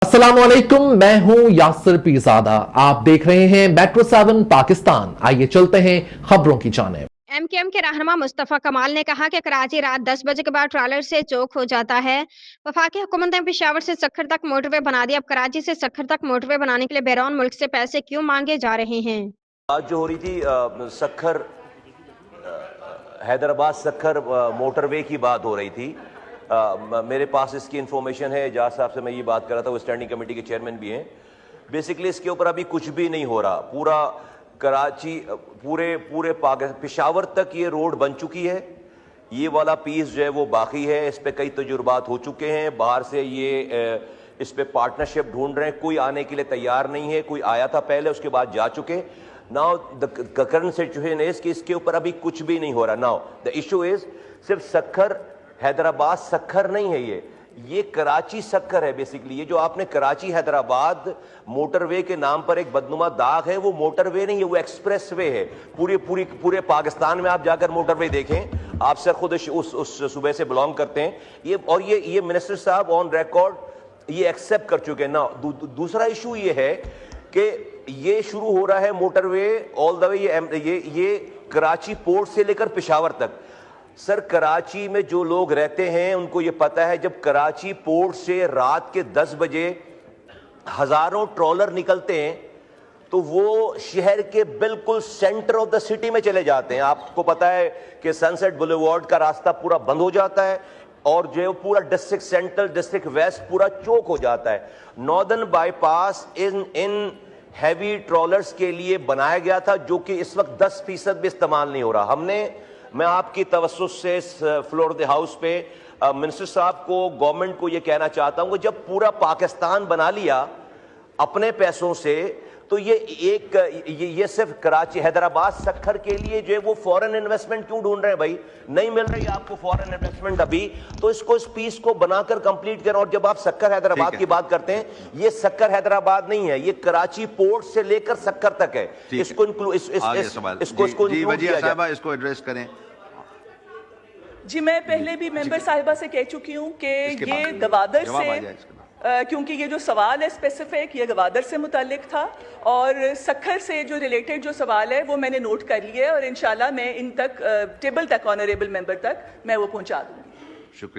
अस्सलामुअलैकुम, मैं हूं यासिर पीरजादा। आप देख रहे हैं मेट्रो 7 पाकिस्तान। आइए चलते हैं खबरों की जानिब। एमकेएम के रहनुमा मुस्तफा कमाल ने कहा कि कराची रात 10 बजे के बाद ट्रॉलर से चौक हो जाता है। वफाकी हुकूमत ने पेशावर से सक्खर तक मोटरवे बना दी। अब कराची से सक्खर तक मोटरवे बनाने के लिए बैरून मुल्क से पैसे क्यों मांगे जा रहे हैं? बात जो हो रही थी सक्खर हैदराबाद सक्खर मोटरवे की बात हो रही थी। मेरे पास इसकी इन्फॉर्मेशन है। एजाज साहब से मैं ये बात कर रहा था, वो स्टैंडिंग कमेटी के चेयरमैन भी हैं। बेसिकली इसके ऊपर अभी कुछ भी नहीं हो रहा। पूरा कराची पूरे पेशावर तक ये रोड बन चुकी है। ये वाला पीस जो है वो बाकी है। इस पे कई तजुर्बात हो चुके हैं। बाहर से ये इस पे पार्टनरशिप ढूंढ रहे हैं। कोई आने के लिए तैयार नहीं है। कोई आया था पहले, उसके बाद जा चुके। Now the current situation is कि इसके ऊपर अभी कुछ भी नहीं हो रहा। नाउ द इशू इज सिर्फ सक्खर हैदराबाद सक्खर नहीं है, ये कराची सक्खर है। बेसिकली ये जो आपने कराची हैदराबाद मोटरवे के नाम पर एक बदनुमा दाग है, वो मोटरवे नहीं है, वो एक्सप्रेस वे है। पूरे पाकिस्तान में आप जाकर मोटरवे देखें। आप सर खुद उस सूबे से बिलोंग करते हैं। ये मिनिस्टर साहब ऑन रिकॉर्ड ये एक्सेप्ट कर चुके हैं ना। दूसरा इशू ये है कि ये शुरू हो रहा है मोटरवे ऑल द वे ये कराची पोर्ट से लेकर पेशावर तक। सर कराची में जो लोग रहते हैं उनको ये पता है, जब कराची पोर्ट से रात के 10 बजे हजारों ट्रॉलर निकलते हैं तो वो शहर के बिल्कुल सेंटर ऑफ द सिटी में चले जाते हैं। आपको पता है कि सनसेट बुलेवार्ड का रास्ता पूरा बंद हो जाता है और जो पूरा डिस्ट्रिक्ट सेंट्रल, डिस्ट्रिक्ट वेस्ट पूरा चौक हो जाता है। Northern bypass in heavy trollers के लिए बनाया गया था, जो कि इस वक्त 10% भी इस्तेमाल नहीं हो रहा। मैं आपकी तवस्सुस से इस फ्लोर द हाउस पे मिनिस्टर साहब को, गवर्नमेंट को ये कहना चाहता हूं कि जब पूरा पाकिस्तान बना लिया अपने पैसों से, तो ये सिर्फ कराची हैदराबाद सक्खर के लिए जो है वो फॉरेन इन्वेस्टमेंट क्यों ढूंढ रहे हैं भाई? नहीं मिल रही आपको फॉरेन इन्वेस्टमेंट अभी, तो इस पीस को बनाकर कंप्लीट करें। और जब आप सक्खर हैदराबाद की बात करते हैं, ये सक्खर हैदराबाद नहीं है, ये कराची पोर्ट से लेकर सक्खर तक है। इसको एड्रेस करें। जी, मैं पहले भी मेंबर साहिबा से कह चुकी हूँ कि ये गवादर से, क्योंकि ये जो सवाल है स्पेसिफिक, ये गवादर से मुतालिक था, और सक्खर से जो रिलेटेड जो सवाल है वो मैंने नोट कर लिया है और इंशाल्लाह मैं इन तक टेबल तक, ऑनरेबल मेंबर तक मैं वो पहुंचा दूंगी।